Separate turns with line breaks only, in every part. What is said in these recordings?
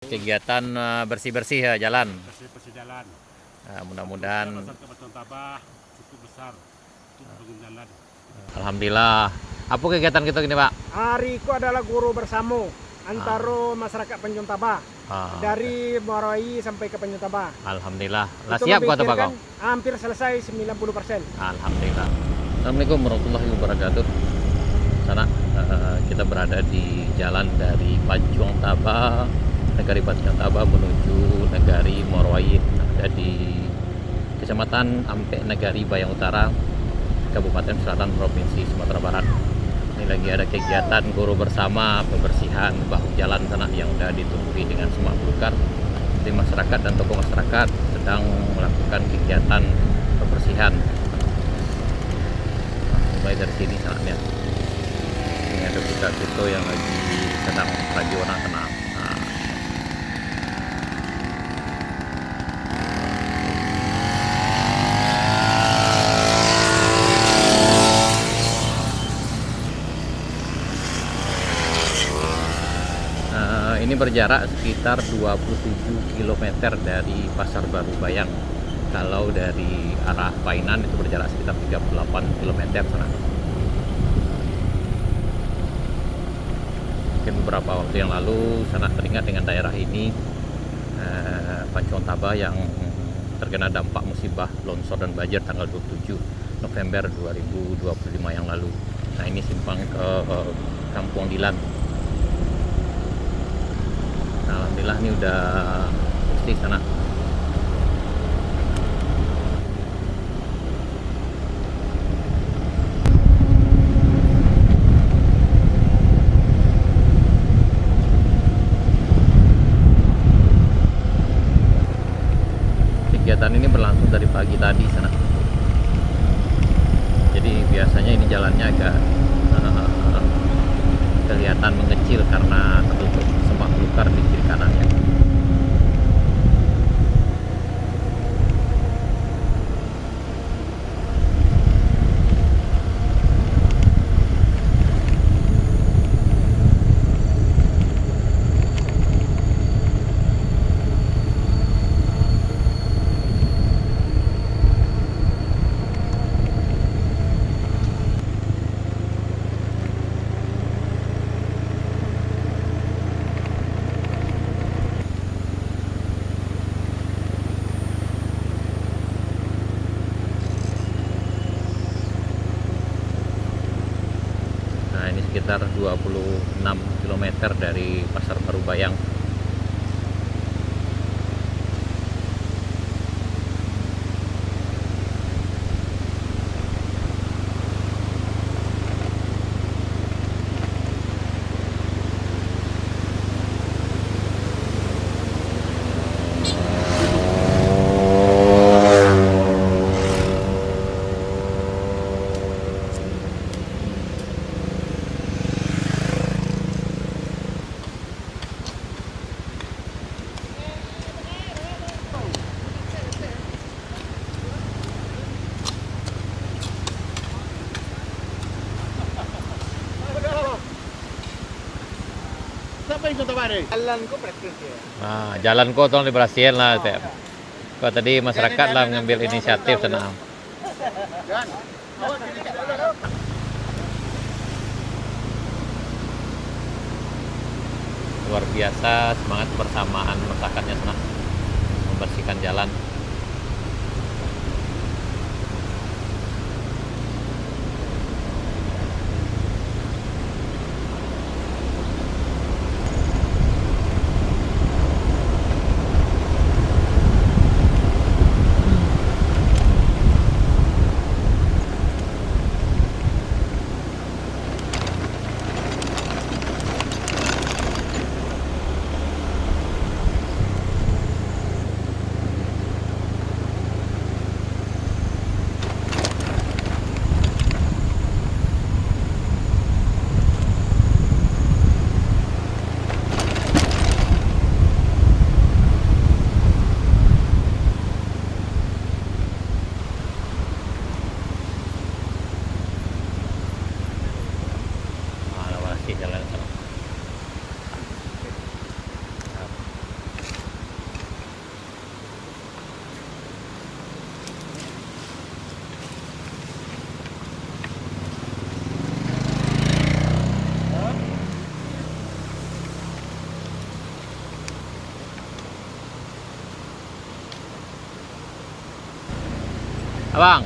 Kegiatan bersih-bersih ya jalan.
Bersih jalan.
Mudah-mudahan.
Batuan Tabah cukup besar untuk bangun jalan.
Alhamdulillah. Apa kegiatan kita gini Pak?
Hari itu adalah guru bersama antara masyarakat Panjung Tabah dari Morai sampai ke Panjung Tabah.
Alhamdulillah. Lah siap kata Pak kau?
Hampir selesai 90%.
Alhamdulillah. Assalamualaikum warahmatullahi wabarakatuh. Sana kita berada di jalan dari Panjung Tabah, Negari Panjung Tabah menuju Negari Morowai, ada di Kecamatan Ampek Negari Bayang Utara, Kabupaten Selatan, Provinsi Sumatera Barat. Ini lagi ada kegiatan guru bersama pembersihan bahu jalan sana yang sudah ditumbuhi dengan semak belukar. Jadi masyarakat dan tokoh masyarakat sedang melakukan kegiatan pembersihan. Mulai dari sini sangatnya. Ini ada kita yang lagi sedang rajiona tenang. Ini berjarak sekitar 27 km dari Pasar Baru Bayang. Kalau dari arah Painan itu berjarak sekitar 38 km sana. Mungkin beberapa waktu yang lalu sangat teringat dengan daerah ini, Panjung Tabah yang terkena dampak musibah longsor dan banjir tanggal 27 November 2025 yang lalu. Nah, ini simpang ke Kampung Dilan. Alhamdulillah ini udah bersih sana. Kegiatan ini berlangsung dari pagi tadi sana. Jadi biasanya ini jalannya agak kelihatan mengecil karena tertutup semak belukar di kiri kanannya. Ini sekitar 26 km dari Pasar Baru Bayang. Nah, jalan kok tolong dibersihin lah, kok tadi masyarakat lah mengambil inisiatif sana. Luar biasa semangat bersamaan masyarakatnya sana membersihkan jalan. Abang.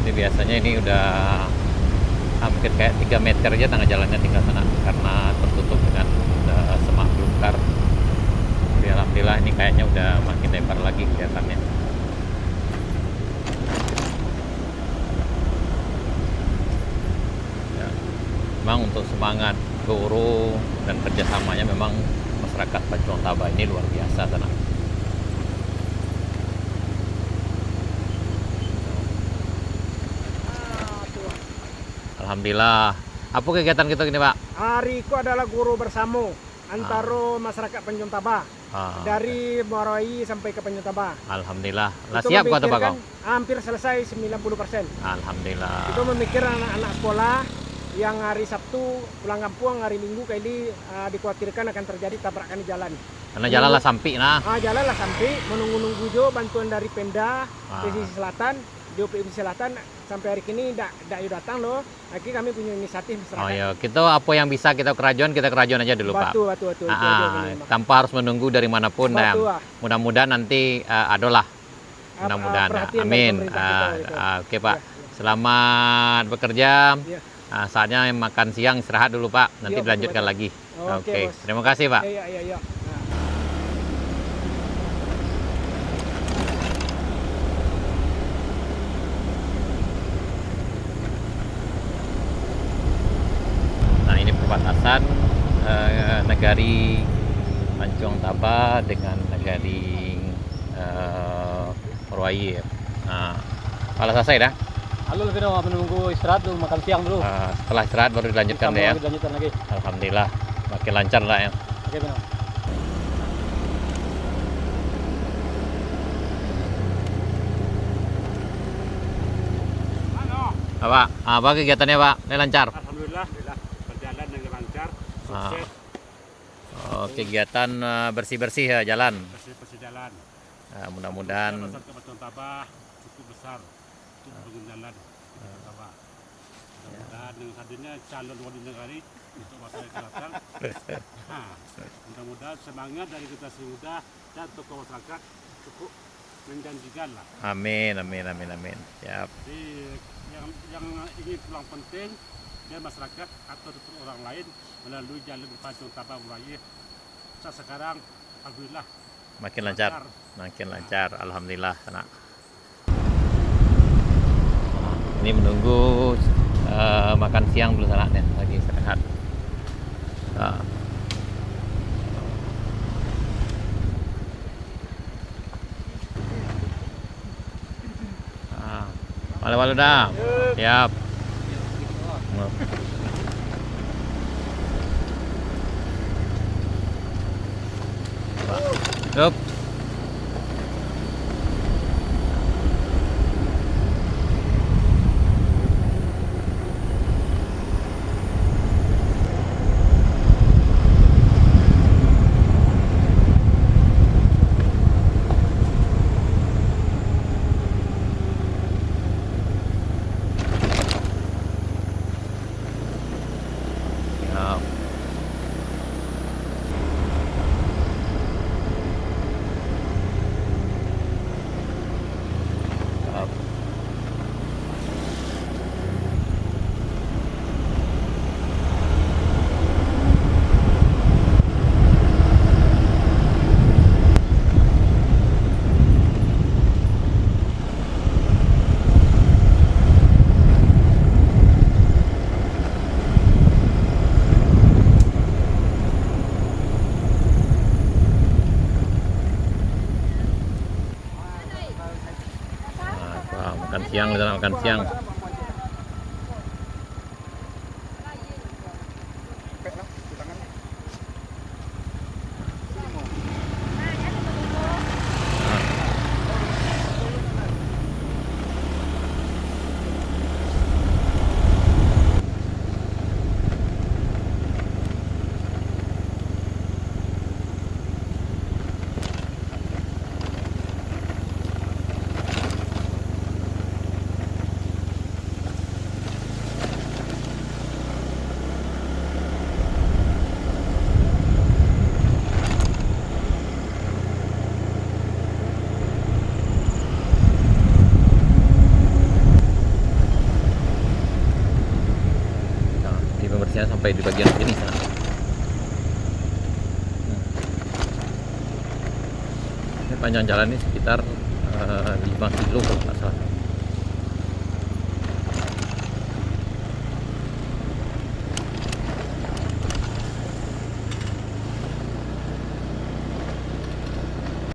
Ini biasanya ini udah hampir kayak 3 meter aja tengah jalannya tinggal sana karena tertutup dengan semak belukar. Tapi alhamdulillah ini kayaknya udah makin lebar lagi kelihatannya. Ya, memang untuk semangat guru dan kerjasamanya memang masyarakat Pacuang Taba ini luar biasa sana. Alhamdulillah. Apa kegiatan kita gini, Pak?
Hari itu adalah guru bersama antara masyarakat Panjang Taba. Dari Muarawai sampai ke Panjang Taba.
Alhamdulillah. Lah
Itu
siap kok Pak?
memikirkan hampir selesai 90%.
Alhamdulillah.
Itu memikir anak-anak sekolah yang hari Sabtu pulang kampung, hari Minggu kali dikhawatirkan akan terjadi tabrakan di jalan.
Karena jalan lah sampai nah.
Jalan lah sampai menunggu-nunggu jo bantuan dari Pemda di sisi selatan, di OPD selatan sampai hari ini tidak datang loh. Akhirnya kami punya inisiatif masyarakat.
Oh ya, kita apa yang bisa kita kerajuan aja dulu Pak.
Betul.
Tanpa harus menunggu dari manapun. Mudah-mudahan nanti adalah. Mudah-mudahan. Amin. Oke Pak. Selamat bekerja. Saatnya makan siang, istirahat dulu Pak. Nanti dilanjutkan lagi. Oke. Terima kasih Pak.
Iya.
Perbatasan negari Pacuang Taba dengan negari Muarawai. Kalau selesai dah.
Halo, lebih menunggu istirahat dulu, makan siang dulu.
Setelah istirahat baru dilanjutkan deh ya.
Dilanjutkan lagi.
Alhamdulillah, makin lancar lah ya.
Oke, benar.
Apa kegiatannya Pak? Ini lancar?
Alhamdulillah berjalan dengan lancar, sukses.
Kegiatan bersih-bersih ya jalan.
Bersih jalan.
Mudah-mudahan
Masyarakat Pacuang Taba cukup besar untuk membangun jalan Pacuang Taba. Mudah-mudahan dengan hadirnya calon wali negari untuk masyarakat selatan. Mudah-mudahan semangat dari generasi muda dan tokoh masyarakat cukup menjanjikan lah.
Amin. Siap.
Jadi yang ini pulang penting dan masyarakat atau orang lain melalui jalan Pacuang Taba Muarawai. Sekarang alhamdulillah
Makin lancar. Alhamdulillah sana. Ini menunggu makan siang dulu sana nih, lagi istirahat. Walau dah. Siap. Yup. Makan siang, kita makan siang. biasanya sampai di bagian sini sana. Ini panjang jalan ini sekitar 5 kilo kalau nggak salah.